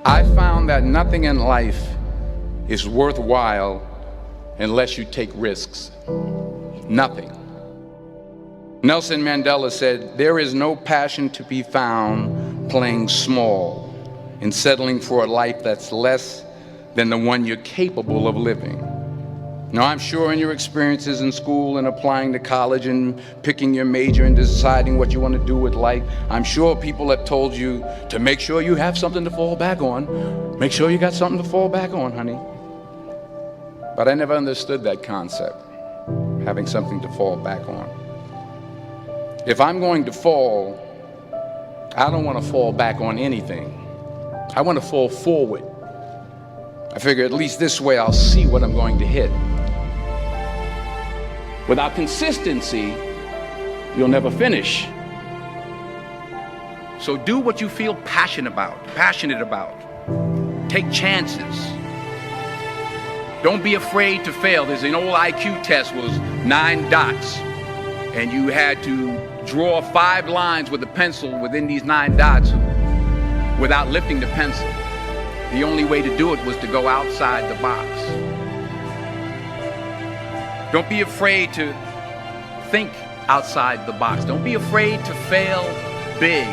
I found that nothing in life is worthwhile unless you take risks. Nothing. Nelson Mandela said, "There is no passion to be found playing small and settling for a life that's less than the one you're capable of living." Now, I'm sure in your experiences in school and applying to college and picking your major and deciding what you want to do with life, I'm sure people have told you to make sure you have something to fall back on. Make sure you got something to fall back on, honey. But I never understood that concept, having something to fall back on. If I'm going to fall, I don't want to fall back on anything. I want to fall forward. I figure at least this way I'll see what I'm going to hit. Without consistency, you'll never finish. So do what you feel passionate about. Take chances. Don't be afraid to fail. There's an old IQ test, was 9 dots, and you had to draw 5 lines with a pencil within these 9 dots without lifting the pencil. The only way to do it was to go outside the box. Don't be afraid to think outside the box. Don't be afraid to fail big,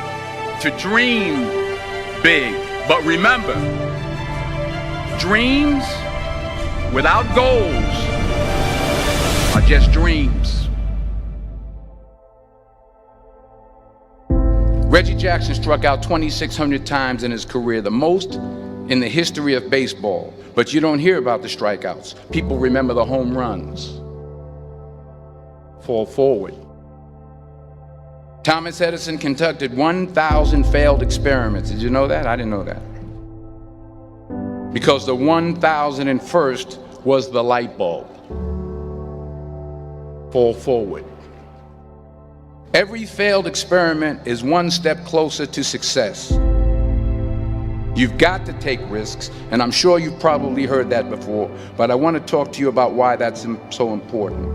to dream big. But remember, dreams without goals are just dreams. Reggie Jackson struck out 2,600 times in his career, the most in the history of baseball. But you don't hear about the strikeouts. People remember the home runs. Fall forward. Thomas Edison conducted 1,000 failed experiments. Did you know that? I didn't know that. Because the 1,001st was the light bulb. Fall forward. Every failed experiment is one step closer to success. You've got to take risks, and I'm sure you've probably heard that before, but I want to talk to you about why that's so important.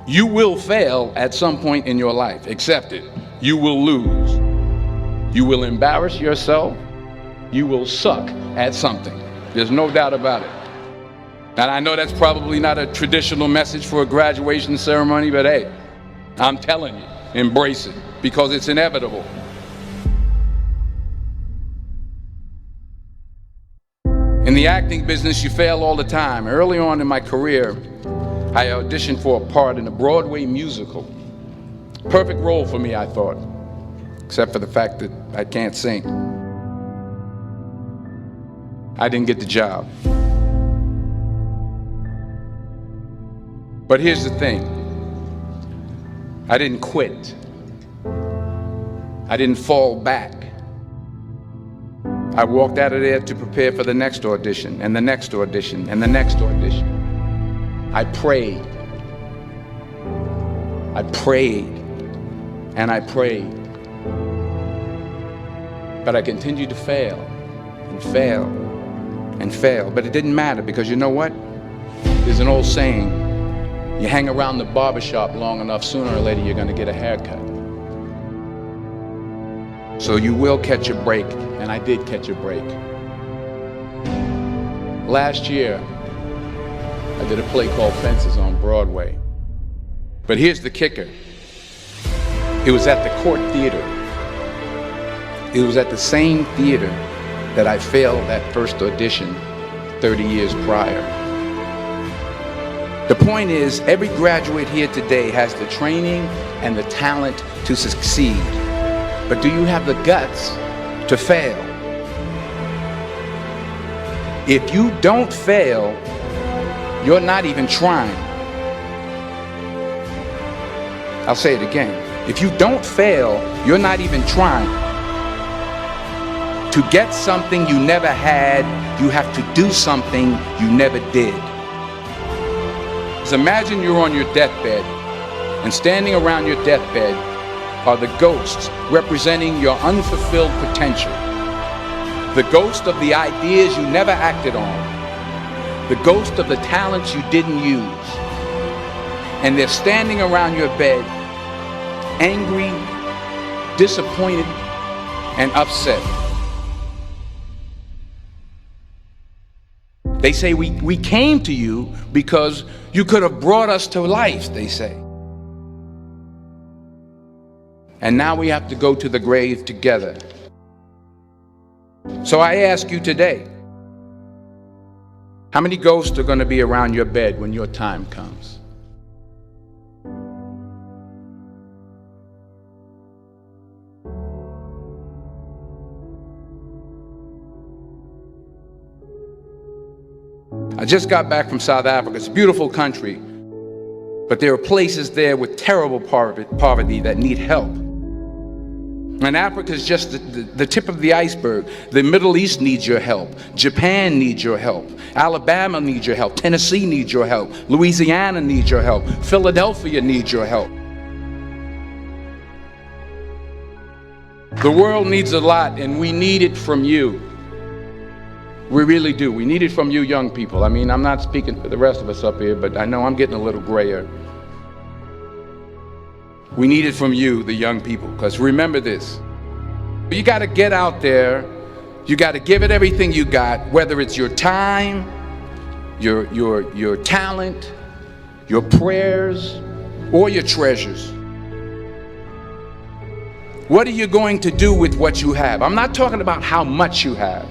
You will fail at some point in your life. Accept it. You will lose. You will embarrass yourself. You will suck at something. There's no doubt about it. And I know that's probably not a traditional message for a graduation ceremony, but hey, I'm telling you, embrace it, because it's inevitable. In the acting business, you fail all the time. Early on in my career, I auditioned for a part in a Broadway musical. Perfect role for me, I thought, except for the fact that I can't sing. I didn't get the job. But here's the thing. I didn't quit. I didn't fall back. I walked out of there to prepare for the next audition, and the next audition, and the next audition. I prayed. I prayed. And I prayed. But I continued to fail and fail and fail. But it didn't matter, because you know what? There's an old saying, you hang around the barbershop long enough, sooner or later you're going to get a haircut. So you will catch a break, and I did catch a break. Last year, I did a play called Fences on Broadway. But here's the kicker. It was at the Court Theater. It was at the same theater that I failed that first audition 30 years prior. The point is, every graduate here today has the training and the talent to succeed. But do you have the guts to fail? If you don't fail, you're not even trying. I'll say it again. If you don't fail, you're not even trying. To get something you never had, you have to do something you never did. So imagine you're on your deathbed, and standing around your deathbed are the ghosts representing your unfulfilled potential. The ghost of the ideas you never acted on. The ghost of the talents you didn't use. And they're standing around your bed, angry, disappointed, and upset. They say we came to you because you could have brought us to life, they say. And now we have to go to the grave together. So I ask you today, how many ghosts are going to be around your bed when your time comes? I just got back from South Africa. It's a beautiful country, but there are places there with terrible poverty that need help. And Africa is just the tip of the iceberg. The Middle East needs your help. Japan needs your help. Alabama needs your help. Tennessee needs your help. Louisiana needs your help. Philadelphia needs your help. The world needs a lot, and we need it from you. We really do. We need it from you young people. I mean, I'm not speaking for the rest of us up here, but I know I'm getting a little grayer. We need it from you, the young people, because remember this. You got to get out there. You got to give it everything you got, whether it's your time, your talent, your prayers, or your treasures. What are you going to do with what you have? I'm not talking about how much you have.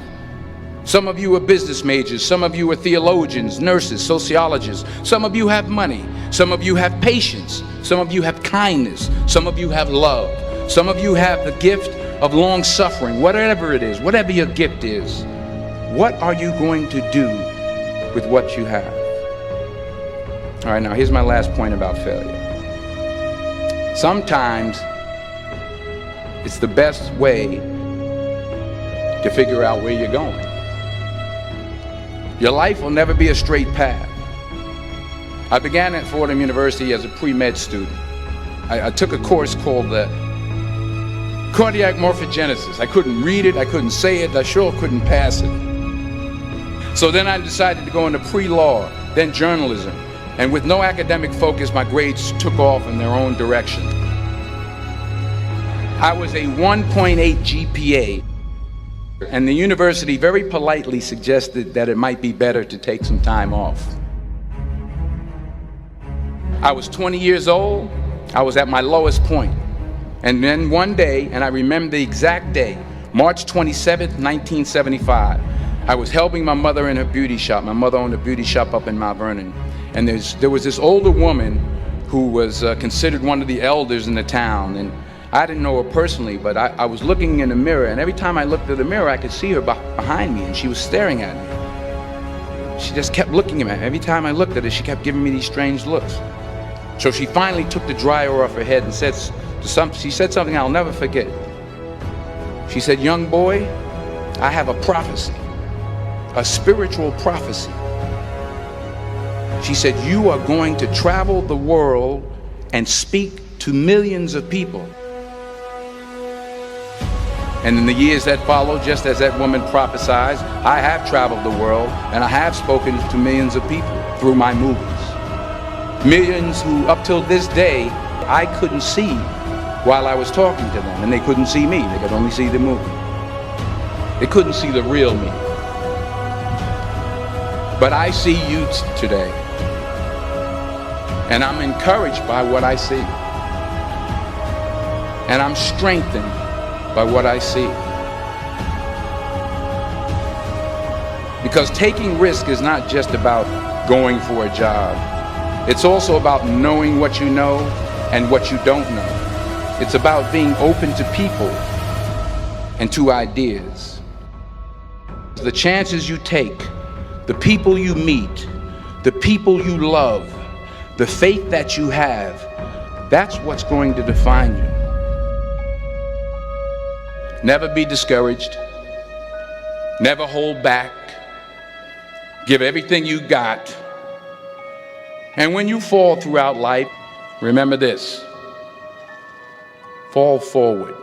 Some of you are business majors, some of you are theologians, nurses, sociologists. Some of you have money, some of you have patience, some of you have kindness, some of you have love, some of you have the gift of long suffering. Whatever it is, whatever your gift is, what are you going to do with what you have? All right, now here's my last point about failure. Sometimes it's the best way to figure out where you're going. Your life will never be a straight path. I began at Fordham University as a pre-med student. I took a course called the cardiac morphogenesis. I couldn't read it, I couldn't say it, I sure couldn't pass it. So then I decided to go into pre-law, then journalism. And with no academic focus, my grades took off in their own direction. I was a 1.8 GPA. And the university very politely suggested that it might be better to take some time off. I was 20 years old. I was at my lowest point. And then one day, and I remember the exact day, March 27th, 1975, I was helping my mother in her beauty shop. My mother owned a beauty shop up in Mount Vernon. And there was this older woman who was considered one of the elders in the town. And I didn't know her personally, but I was looking in the mirror, and every time I looked at the mirror, I could see her behind me, and she was staring at me. She just kept looking at me. Every time I looked at her, she kept giving me these strange looks. So she finally took the dryer off her head and she said something I'll never forget. She said, "Young boy, I have a prophecy, a spiritual prophecy." She said, "You are going to travel the world and speak to millions of people." And in the years that followed, just as that woman prophesied, I have traveled the world and I have spoken to millions of people through my movies. Millions who, up till this day, I couldn't see while I was talking to them, and they couldn't see me. They could only see the movie. They couldn't see the real me. But I see you today, and I'm encouraged by what I see. And I'm strengthened by what I see. Because taking risk is not just about going for a job. It's also about knowing what you know and what you don't know. It's about being open to people and to ideas. The chances you take, the people you meet, the people you love, the faith that you have, that's what's going to define you. Never be discouraged. Never hold back. Give everything you got. And when you fall throughout life, remember this: fall forward.